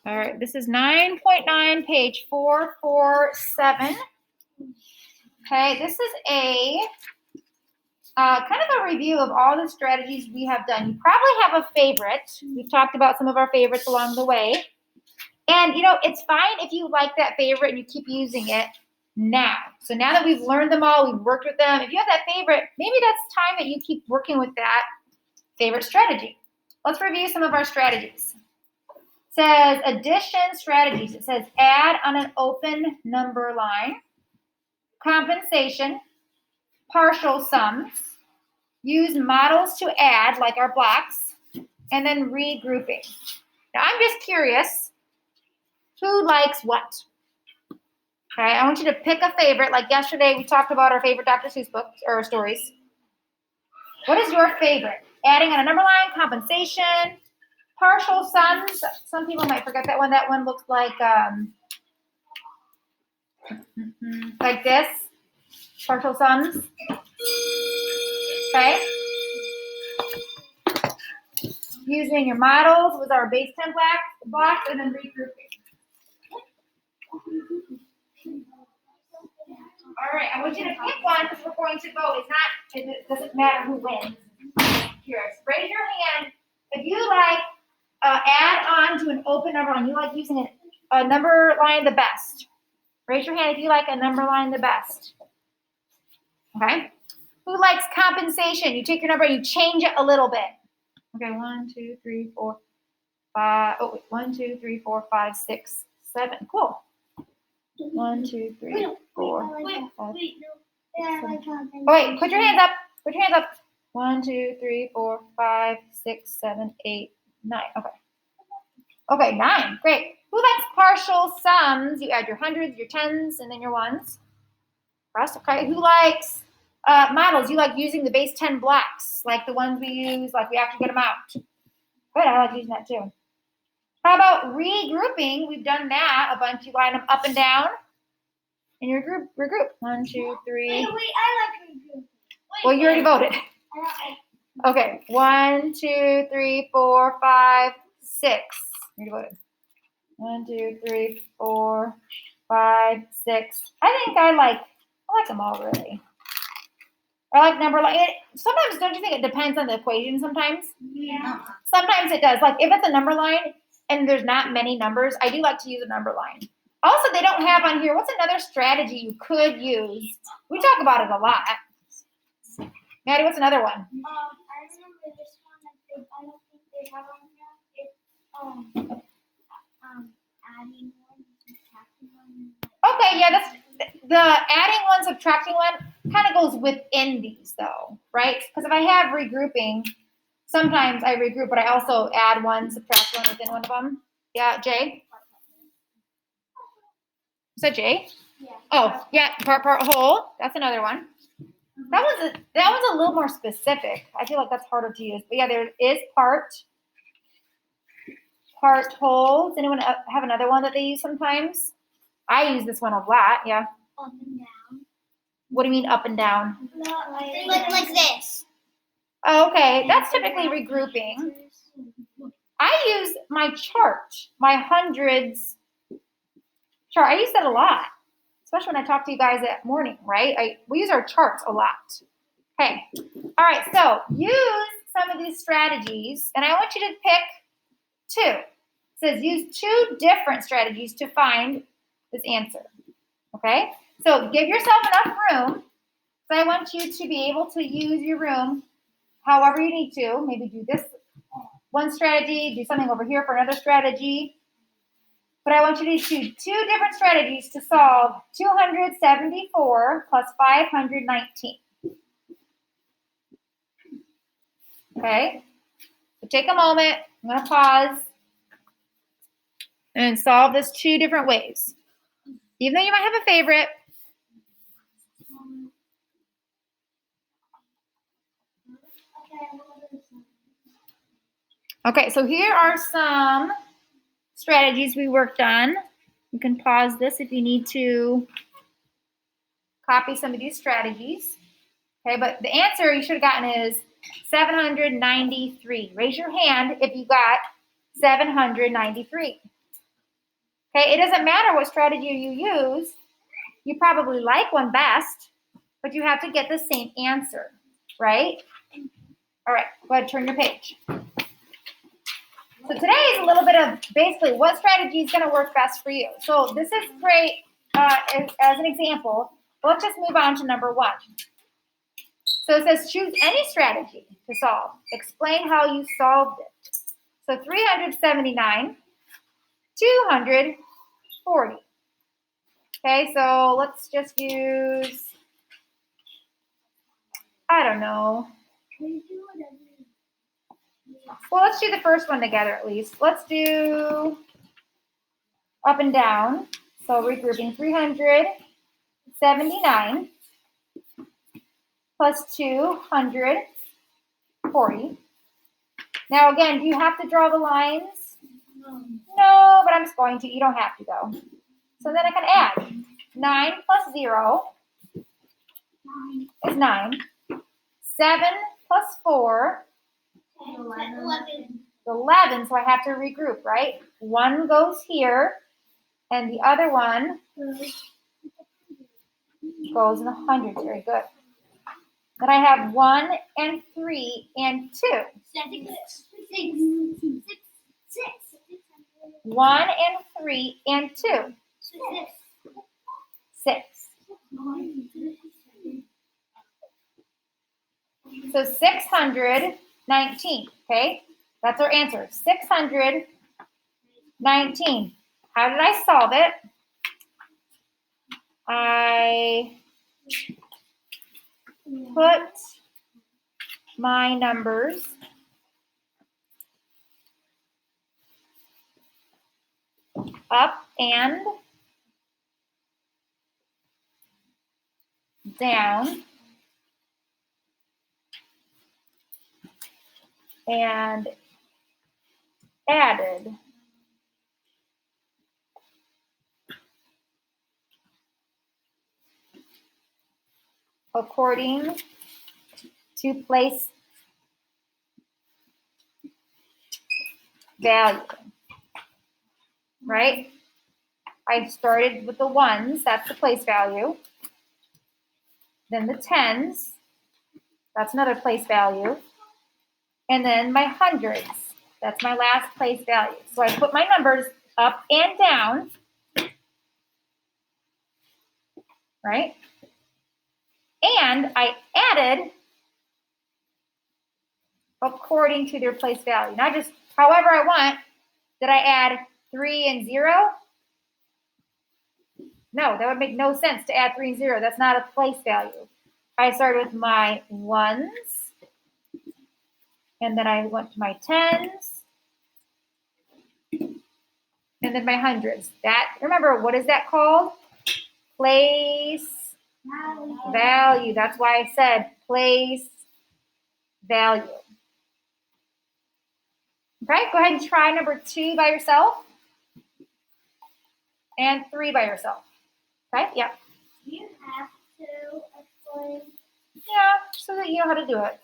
All right, this is 9.9, page 447. Okay, this is a kind of a review of all the strategies we have done. You probably have a favorite. We've talked about some of our favorites along the way. And, you know, it's fine if you like that favorite and you keep using it now. So now that we've learned them all, we've worked with them, if you have that favorite, maybe that's time that you keep working with that favorite strategy. Let's review some of our strategies. It says addition strategies. It says add on an open number line, compensation, partial sums, use models to add, like our blocks, and then regrouping. Now, I'm just curious, who likes what? Okay, I want you to pick a favorite. Like yesterday, we talked about our favorite Dr. Seuss books or stories. What is your favorite? Adding on a number line, compensation, partial sums. Some people might forget that one. That one looks like this. Partial sums. Okay. Using your models with our base 10 blocks and then regrouping. All right, I want you to pick one because we're going to vote. It doesn't matter who wins. Curious. Raise your hand if you like add on to an open number line. You like using a number line the best. Raise your hand if you like a number line the best. Okay. Who likes compensation? You take your number and you change it a little bit. Okay, 1, 2, 3, 4, 5. Oh, wait, 1, 2, 3, 4, 5, 6, 7. Cool. 1, 2, 3, 4, 5. Oh, wait, put your hands up. Put your hands up. 1, 2, 3, 4, 5, 6, 7, 8, 9. Okay. Okay, 9. Great. Who likes partial sums? You add your hundreds, your tens, and then your ones. Rest. Okay. Who likes models? You like using the base 10 blocks, like the ones we use, like we have to get them out. Good. I like using that too. How about regrouping? We've done that a bunch. You line them up and down, and you regroup. 1, 2, 3. Wait, I like regrouping. Well, you already voted. Okay. 1, 2, 3, 4, 5, 6. You already voted. 1, 2, 3, 4, 5, 6. I think I like them all really. I like number line. Sometimes, don't you think it depends on the equation sometimes? Yeah. Sometimes it does. Like if it's a number line and there's not many numbers, I do like to use a number line. Also, they don't have on here, what's another strategy you could use? We talk about it a lot. Maddie, what's another one? I remember this one. I don't think they have on here. It's adding one, subtracting one. Okay, yeah, that's the adding one, subtracting one kind of goes within these though, right? Because if I have regrouping, sometimes I regroup, but I also add one, subtract one within one of them. Yeah, Jay? Is that Jay? Yeah. Oh, yeah, part whole. That's another one. That one's a little more specific. I feel like that's harder to use. But yeah, there is part whole. Does anyone have another one that they use sometimes? I use this one a lot, yeah. Up and down. What do you mean up and down? Like this. Oh, okay, that's typically regrouping. I use my chart, my hundreds chart. I use that a lot, especially when I talk to you guys at morning, right? We use our charts a lot. Okay, all right, so use some of these strategies, and I want you to pick 2. It says use 2 different strategies to find this answer, okay? So give yourself enough room. So I want you to be able to use your room however you need to. Maybe do this one strategy, do something over here for another strategy. But I want you to choose 2 different strategies to solve 274 plus 519. Okay? So take a moment. I'm going to pause and solve this 2 different ways. Even though you might have a favorite. Okay, so here are some strategies we worked on. You can pause this if you need to copy some of these strategies. Okay, but the answer you should have gotten is 793. Raise your hand if you got 793. Okay, it doesn't matter what strategy you use. You probably like one best, but you have to get the same answer, right? All right, go ahead, turn your page. So today is a little bit of basically what strategy is going to work best for you. So this is great as an example. Let's just move on to number 1. So it says choose any strategy to solve. Explain how you solved it. So 379, 240. Okay, so let's just use, I don't know. Well, let's do the first one together at least. Let's do up and down. So regrouping 379 plus 240. Now again, do you have to draw the lines? No, but I'm just going to. You don't have to though. So then I can add. 9 plus 0 is 9. 7 plus 4 is 11. So I have to regroup, right? One goes here, and the other one goes in the hundreds. Very good. Then I have 1 and 3 and 2. 1 and 3 and 2. 6. So 619. Okay, that's our answer. 619. How did I solve it? I put my numbers up and down and added according to place value, right? I started with the ones, that's the place value. Then the tens, that's another place value. And then my hundreds, that's my last place value. So I put my numbers up and down, right? And I added according to their place value. Not just however I want. Did I add 3 and 0? No, that would make no sense to add 3 and 0. That's not a place value. I started with my ones, and then I went to my tens, and then my hundreds. That, remember, what is that called? Place value. That's why I said place value. Okay, go ahead and try number 2 by yourself and 3 by yourself. Okay, yeah. You have to explain. Yeah, so that you know how to do it.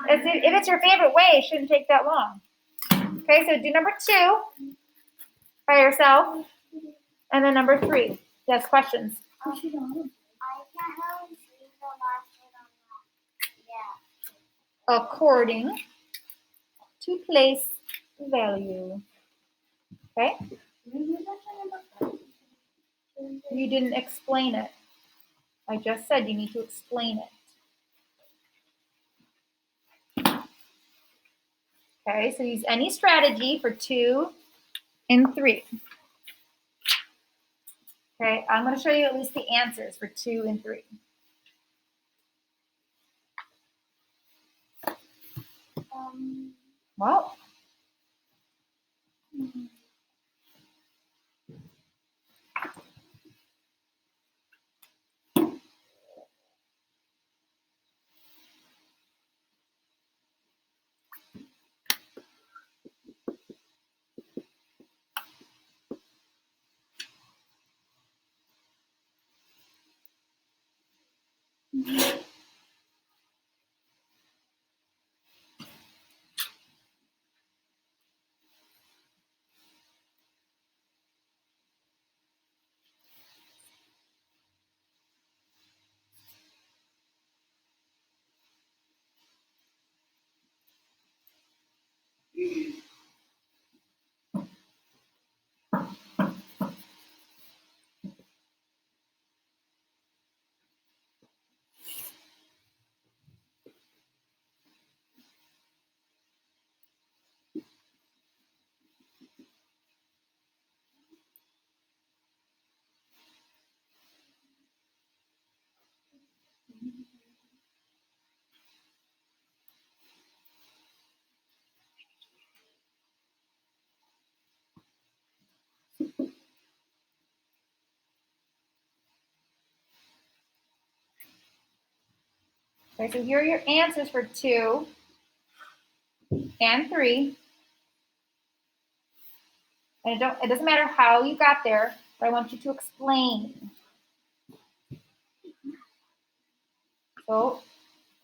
If it's your favorite way, it shouldn't take that long. Okay, so do number 2 by yourself, and then number 3. Yes, questions? I can't really see the last one on that. Yeah. According to place value. Okay? You didn't explain it. I just said you need to explain it. Okay, so use any strategy for 2 and 3. Okay, I'm going to show you at least the answers for 2 and 3. Well, Okay, so here are your answers for 2 and 3. And it doesn't matter how you got there, but I want you to explain. So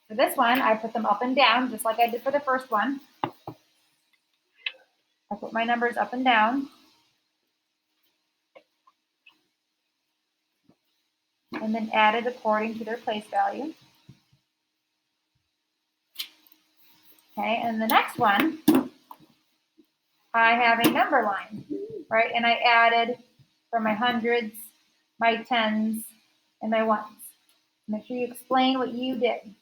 for this one, I put them up and down, just like I did for the first one. I put my numbers up and down. And then added according to their place value. Okay, and the next one, I have a number line, right? And I added for my hundreds, my tens, and my ones. Make sure you explain what you did.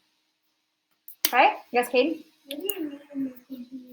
Okay, yes, Katie? What do you mean you're thinking